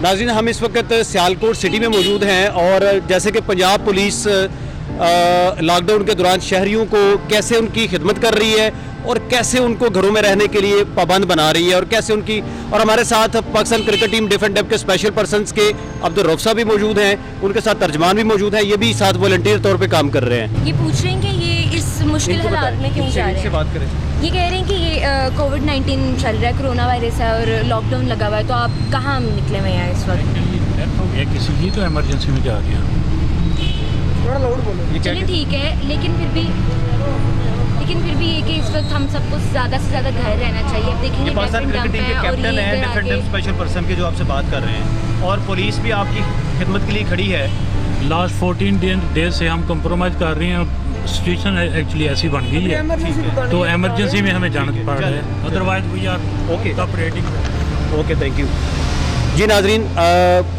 नाज़रीन, हम इस वक्त सियालकोट सिटी में मौजूद हैं और जैसे कि पंजाब पुलिस लॉकडाउन के दौरान शहरियों को कैसे उनकी खिदमत कर रही है और कैसे उनको घरों में रहने के लिए पाबंद बना रही है और कैसे उनकी, और हमारे साथ पाकिस्तान क्रिकेट टीम डिफेंड डेप के स्पेशल पर्सन्स के अब्दुल रऊफ साहब भी मौजूद हैं, उनके साथ तर्जमान भी मौजूद है, ये भी साथ वॉलंटियर तौर पे काम कर रहे हैं। ये पूछ रहे हैं कि ये इस मुश्किल हालात में क्यों जा रहे हैं। बात करें। ये कह रहे हैं कि ये कोविड-19 चल रहा है, कोरोना वायरस है और लॉकडाउन लगा हुआ है, तो आप कहाँ निकले हुए हैं इस वक्त? डेथ हो गया किसी की, तो इमरजेंसी में जा गया। थोड़ा लाउड बोलो। चलिए ठीक है, लेकिन फिर भी ये कि इस वक्त हम सबको ज़्यादा से ज़्यादा घर रहना चाहिए। अब देखेंगे पाकिस्तान क्रिकेट टीम के कैप्टन हैं, डिफेंड डेप स्पेशल पर्सन के, जो आपसे बात कर रहे हैं, और पुलिस भी आपकी खिदमत के लिए खड़ी है। लास्ट 14 डेज से हम कंप्रोमाइज़ कर रहे हैं, सिचुएशन एक्चुअली ऐसी बन गई है, तो इमरजेंसी में हमें जाना पड़ रहा है, otherwise we are okay operating. Okay, thank you ji. नाजरीन,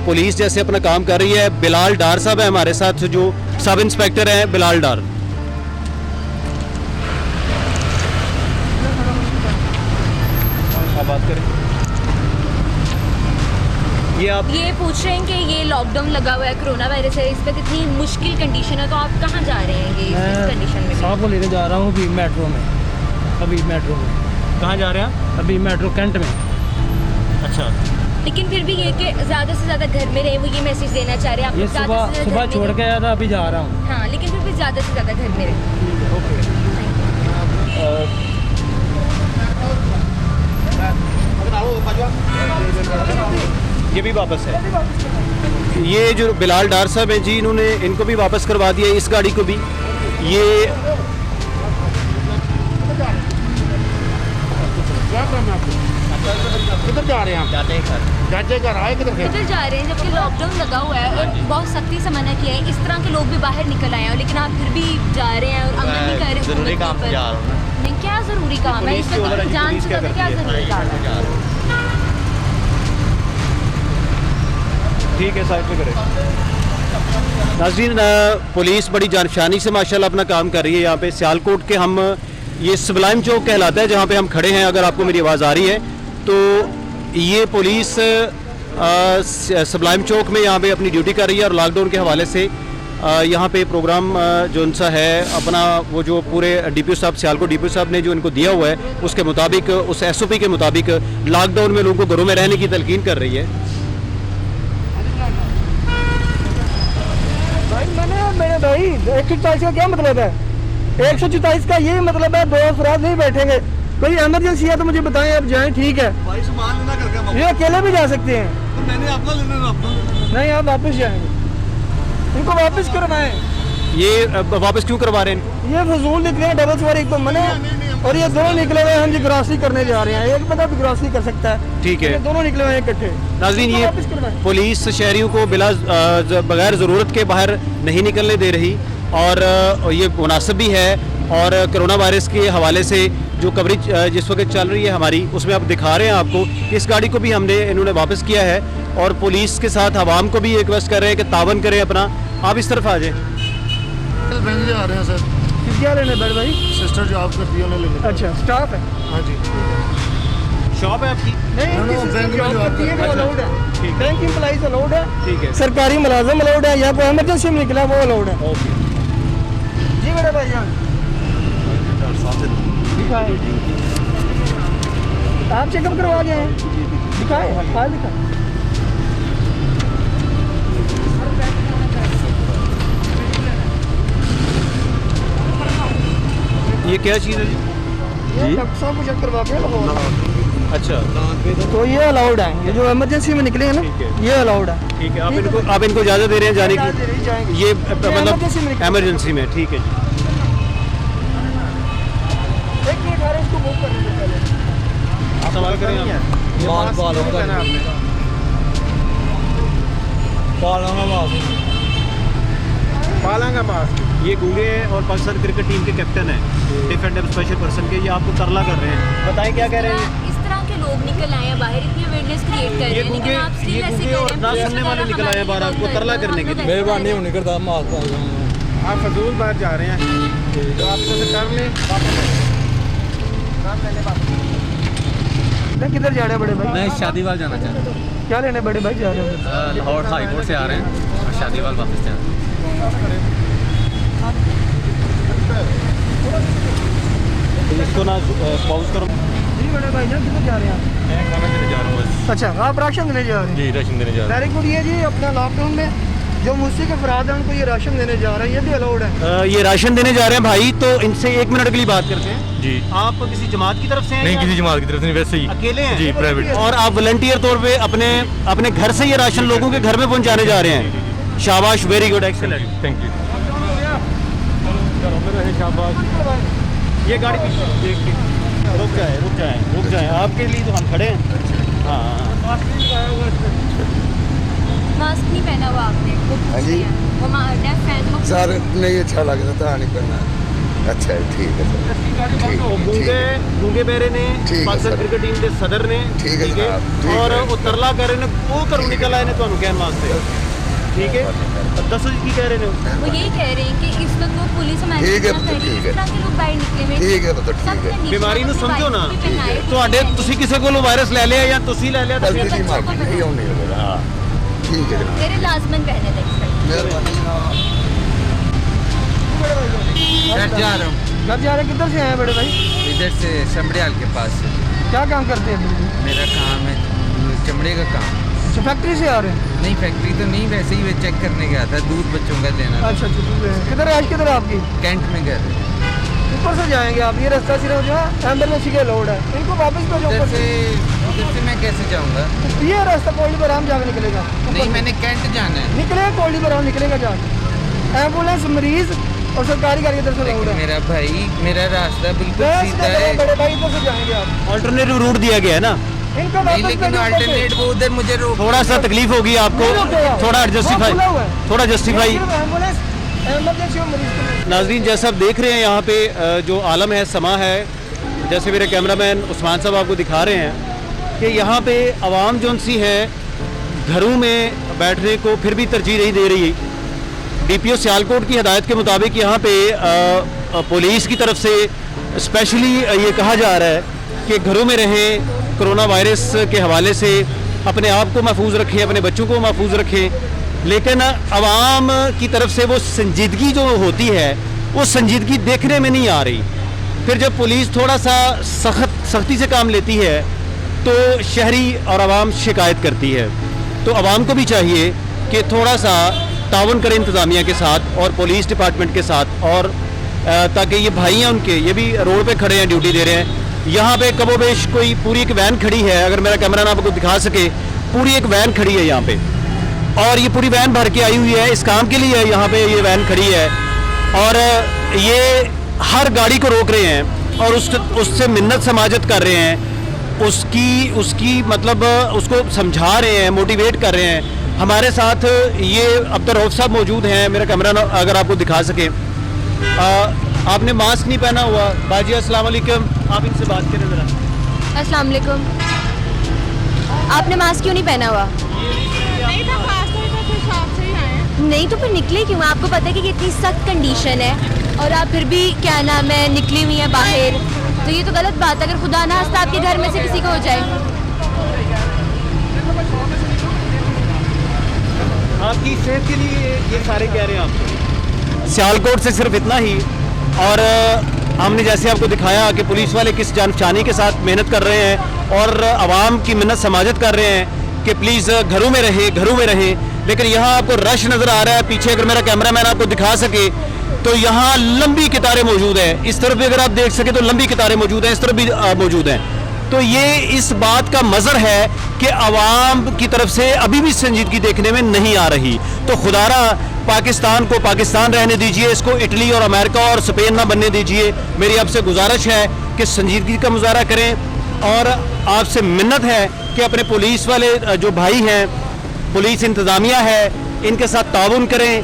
पुलिस जैसे अपना काम कर रही है। बिलाल डार साहब है हमारे साथ, जो सब इंस्पेक्टर हैं, बिलाल डार। बात करें। ये पूछ रहे हैं कि ये लॉकडाउन लगा हुआ है, कोरोना वायरस है, इस पर इतनी मुश्किल कंडीशन है, तो आप कहाँ जा रहे हैं ये इस कंडीशन में? साहब को लेने जा रहा हूँ अभी मेट्रो में। कहाँ जा रहे हैं? अभी मेट्रो कैंट में। अच्छा, लेकिन फिर भी ये कि ज़्यादा से ज़्यादा घर में रहे, वो ये मैसेज देना चाह रहे हैं। ये सुबह छोड़ के आया था, अभी जा रहा हूँ। हाँ, लेकिन फिर भी ज़्यादा से ज़्यादा घर में रहे। ये भी वापस है। ये जो बिलाल डार साहब हैं जी, इन्होंने इनको भी वापस करवा दिया, इस गाड़ी को भी। ये किधर जा रहे हैं आप? जाते घर आए किधर? किधर जा रहे हैं जबकि लॉकडाउन लगा हुआ है और बहुत सख्ती से मना किया है। इस तरह के लोग भी बाहर निकल आए हैं, लेकिन आप फिर भी जा रहे हैं और अमल नहीं कर रहे। जरूरी काम पे जा रहा हूं। नहीं, क्या जरूरी काम है? इस वक्त जान से ज़्यादा क्या जरूरी काम है? ठीक है, साइड पे करें। नाज़रीन, पुलिस बड़ी जानशानी से माशाल्लाह अपना काम कर रही है। यहाँ पे सियालकोट के हम, ये सुबलाइम चौक कहलाता है जहाँ पे हम खड़े हैं, अगर आपको मेरी आवाज़ आ रही है तो ये पुलिस सुबलाइम चौक में यहाँ पे अपनी ड्यूटी कर रही है। और लॉकडाउन के हवाले से यहाँ पे प्रोग्राम जो उनसा है अपना, वो जो पूरे DPO साहब, सियालकोट DPO साहब ने जो इनको दिया हुआ है, उसके मुताबिक, उस SOP के मुताबिक लॉकडाउन में लोगों को घरों में रहने की तलकीन कर रही है। मेरे भाई 144 का क्या मतलब है? 144 का ये मतलब है 2 अफराद नहीं बैठेंगे। कोई इमरजेंसी है तो मुझे बताएं, अब जाएं, ठीक है। भाई सामान लेना करके ये अकेले भी जा सकते हैं। तो मैंने अपना लेना नहीं, आप वापस जाएंगे, इनको वापस करवाएं। ये वापस क्यों करवा रहे हैं इनको? ये फजूल निकले हैं, डबल सवारी एक तो मने, और ये दोनों निकले हुए हैं, हम जी क्रॉसिंग करने जा रहे हैं। एक बंदा भी क्रॉसिंग कर सकता है, ठीक है। ये दोनों निकले हुए हैं इकट्ठे। नाज़रीन, इनको ये वापस करवाएं। पुलिस शहरियों को बगैर ज़रूरत के बाहर नहीं निकलने दे रही, और ये मुनासिब भी है। और कोरोना वायरस के हवाले से जो कवरेज जिस वक्त चल रही है हमारी, उसमें आप दिखा रहे हैं आपको कि इस गाड़ी को भी इन्होंने वापस किया है। और पुलिस के साथ आवाम को भी रिक्वेस्ट कर रहे हैं कि तावन करें अपना। आप इस तरफ आ जाएं। बैंक जा रहे हैं सर। क्या लेने बैठ भाई? सिस्टर जॉब करती है, उन्हें लेने। अच्छा, स्टाफ है? हाँ जी। शॉप है आपकी? नहीं, बैंक में जॉब करती है, वो अलाउड है। बैंक एम्प्लॉइज अलाउड है, ठीक है। सरकारी मुलाजिम अलाउड है, या कोई इमरजेंसी में निकला वो अलाउड है। ओके जी मेरे भाईजान, दिखाए आप चेकअप करवा गए हैं? दिखाए, फाइल दिखाए। ये क्या चीज़ है जी? ये डॉक्टर साहब को चेक करवा के लगाओ। अच्छा, तो ये अलाउड है, ये जो इमरजेंसी में निकले हैं ना, ठीक है। ये अलाउड है। ठीक है, आप इनको इजाज़त दे रहे हैं जाने की? ये मतलब इमरजेंसी में, ठीक है जी। एक मिनट आ रहे, इसको बुक करने से पहले आप सवाल करें आप। पालांगा मास्क। ये गूंगे हैं और पाकिस्तान क्रिकेट टीम के कैप्टन हैं, डिफेंड डेप स्पेशल पर्सन के। ये आपको तरला कर रहे हैं, बताएं क्या कह रहे हैं? इस तरह के लोग निकल आए हैं बाहर, इतनी अवेयरनेस क्रिएट कर रहे हैं, लेकिन आप स्टिल ऐसे कर रहे और हैं। ना सुनने वाले निकल आए हैं बाहर आपको तरला करने के लिए। मेहरबानी होने करता मास्क। आप फजूल बाहर जा रहे हैं, तो आप इसे कर लें। मैं किधर जा रहे हैं बड़े भाई? मैं शादीवाल जाना चाहता हूँ। क्या लेने बड़े भाई जा रहे हैं? लाहौर हाई कोर्ट से आ रहे हैं और शादीवाल वापस जा रहे हैं। इसको ना पॉज करो। जी बड़े भाई जान किधर जा रहे हैं आप? मैं खाना देने जा रहा हूँ बस। अच्छा आप राशन देने जा रहे हैं? जी राशन देने जा रहा वेरी गुड। ये जी अपना लॉकडाउन में जो मुझसे के अफराद हैं उनको ये राशन देने जा रहे हैं, ये भी अलाउड है? ये राशन देने जा रहे हैं भाई, तो इनसे 1 मिनट के लिए बात करते हैं। जी। आप किसी जमात की तरफ से हैं नहीं या किसी जमात की तरफ से नहीं, वैसे ही अकेले हैं? जी प्राइवेट। और आप वॉलंटियर तौर पे अपने घर से ये राशन लोगों के घर में पहुंचाने जा रहे हैं? शाबाश, very good, excellent. Thank you. ये गाड़ी पीछे रुक जाए आपके लिए तो हम खड़े हैं। हाँ मास्क नहीं पहना हुआ आपने, वो हाँ जी। वो डेफ फैन को सर नहीं अच्छा लगता था नहीं करना। अच्छा ठीक है सर। ठीक गूंगे बहरे ने ठीक है पाकिस्तान सर। क्रिकेट टीम के सदर ने ठीक है जनाब, ठीक और है। उतरला कर रहे ने वो करूँ निकला है ਤੁਹਾਨੂੰ ਕਹਿਣ ਵਾਸਤੇ। ठीक है, दसो जी की कह रहे ने? वो यही कह रहे हैं कि इस वक्त वो पुलिस ठीक है, मैनेज कर रही ठीक है, है। इस तरह के लोग बाहर निकले हुए ठीक है पुत्र, ठीक है। बीमारी ਨੂੰ ਸਮਝੋ ਨਾ। ਤੁਹਾਡੇ ਤੁਹਾਡੇ ਤੁਸੀਂ ਕਿਸੇ ਕੋਲੋਂ ਵਾਇਰਸ ਲੈ ਲਿਆ ਜਾਂ ਤੁਸੀਂ ਲੈ ਲਿਆ ਤਾਂ गलती नहीं मार नहीं होने लगा। हाँ ठीक है जनाब, मेरे लाजमन पहने थे इस तरह। मेहरबानी जनाब। घर जा रहा हूँ घर जा रहे हैं? किधर से आए हैं बड़े भाई? इधर से समड़ियाल के पास से। क्या काम करते हैं? मेरा काम है चमड़े का काम। अच्छा फैक्ट्री से आ रहे हैं? नहीं फैक्ट्री तो नहीं, वैसे ही वे चेक करने गया था, दूध बच्चों का लेना था। अच्छा अच्छा ठीक है। किधर है आज किधर है आपकी? कैंट में घर है। ऊपर से जाएंगे आप, ये रास्ता सिर्फ जो है एम्बुलेंस के लोड है, इनको वापस भेजो उधर ऊपर से से। उधर से मैं कैसे जाऊँगा? ये रास्ता कोल्डी पर जाके निकलेगा ऊपर नहीं से। मैंने कैंट जाना है। निकलेगा कोल्डी पर निकलेगा जाके। एम्बुलेंस मरीज और सरकारी गाड़ी इधर से लोड लेकिन है। मेरा भाई मेरा रास्ता बिल्कुल बस सीधा इधर है। बड़े भाई इधर से जाएंगे आप, ऑल्टरनेटिव रूट दिया गया है ना? इनको नहीं वापस लेकिन भेजो ऊपर से। अल्टरनेट वो उधर मुझे रोक। थोड़ा सा तकलीफ होगी आपको, नहीं रुकेगा। थोड़ा वो जस्टिफाई खुला हुआ है। थोड़ा जस्टिफाई। सिर्फ एम्बुलेंस इमरजेंसी और मरीज के लिए। नाजरीन जैसा आप देख रहे हैं यहाँ पे जो आलम है, समा है, जैसे मेरे कैमरामैन उस्मान साहब आपको दिखा रहे हैं कि यहाँ पे आवाम जोन सी है घरों में बैठने को फिर भी तरजीह नहीं दे रही। डीपीओ सियालकोट की हदायत के मुताबिक यहाँ पे पुलिस की तरफ से स्पेशली ये कहा जा रहा है कि घरों में रहें, कोरोना वायरस के हवाले से अपने आप को महफूज रखें, अपने बच्चों को महफूज रखें। लेकिन आवाम की तरफ से वो संजीदगी जो होती है वो संजीदगी देखने में नहीं आ रही। फिर जब पुलिस थोड़ा सा सख्ती से काम लेती है तो शहरी और आवाम शिकायत करती है। तो आवाम को भी चाहिए कि थोड़ा सा ताउन करें इंतज़ामिया के साथ और पुलिस डिपार्टमेंट के साथ, और ताकि ये भाई हैं उनके, ये भी रोड पे खड़े हैं, ड्यूटी दे रहे हैं। यहाँ पे कबोबेश कोई पूरी एक वैन खड़ी है, अगर मेरा कैमरा ना आपको दिखा सके, पूरी एक वैन खड़ी है यहाँ पे, और ये पूरी वैन भर के आई हुई है, इस काम के लिए यहाँ पे ये वैन खड़ी है। और ये हर गाड़ी को रोक रहे हैं और उससे मिन्नत समाजत कर रहे हैं, उसकी मतलब उसको समझा रहे हैं, मोटिवेट कर रहे हैं। हमारे साथ ये अब्दुल रऊफ साहब मौजूद हैं, मेरा कैमरा अगर आपको दिखा सके। आपने मास्क नहीं पहना हुआ। बाजी अस्सलाम वालेकुम, आप इनसे बात करें ज़रा। अस्सलाम वालेकुम। आपने मास्क क्यों नहीं पहना हुआ? नहीं तो फिर निकले क्यों? आपको पता है कि कितनी सख्त कंडीशन है और आप फिर भी क्या नाम है निकली हुई हैं बाहर, तो ये तो गलत बात है। अगर खुदा ना हंसता आपके घर में से किसी को हो जाए। आपकी सेहत के लिए ये सारे कह रहे हैं आप। सियालकोट से सिर्फ इतना ही, और हमने जैसे आपको दिखाया कि पुलिस वाले किस जानफशानी के साथ मेहनत कर रहे हैं और आवाम की मिन्नत समाजत कर रहे हैं कि प्लीज़ घरों में रहें। लेकिन यहाँ आपको रश नज़र आ रहा है पीछे, अगर मेरा कैमरामैन आपको दिखा सके तो यहाँ लंबी कतारें मौजूद हैं। इस तरफ भी अगर आप देख सके तो लंबी कतारें मौजूद हैं, इस तरफ भी मौजूद हैं। तो ये इस बात का मज़र है कि आवाम की तरफ से अभी भी संजीदगी देखने में नहीं आ रही। तो खुदारा पाकिस्तान को पाकिस्तान रहने दीजिए, इसको इटली और अमेरिका और स्पेन ना बनने दीजिए। मेरी आपसे गुजारिश है कि संजीदगी का मुजाहरा करें, और आपसे मिन्नत है कि अपने पुलिस वाले जो भाई हैं, पुलिस इंतज़ामिया है, इनके साथ ताउन करें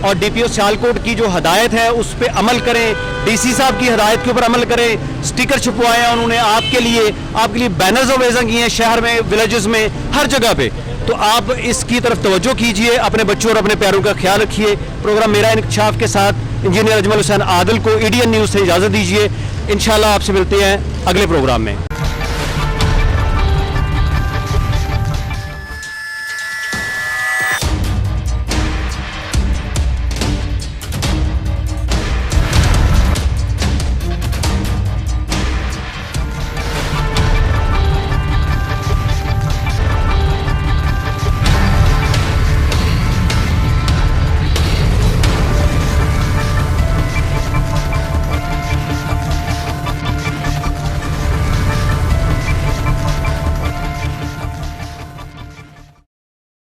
और डीपीओ सियालकोट की जो हदायत है उस पर अमल करें। डीसी साहब की हदायत के ऊपर अमल करें। स्टिकर छपवाए हैं उन्होंने आपके लिए बैनर्स वगैरह किए हैं शहर में, विलेजेस में, हर जगह पे। तो आप इसकी तरफ तवज्जो कीजिए, अपने बच्चों और अपने प्यारों का ख्याल रखिए। प्रोग्राम मेरा इंकशाफ के साथ इंजीनियर अजमल हुसैन आदिल को EDN न्यूज़ से इजाज़त दीजिए। इंशाल्लाह आपसे मिलते हैं अगले प्रोग्राम में।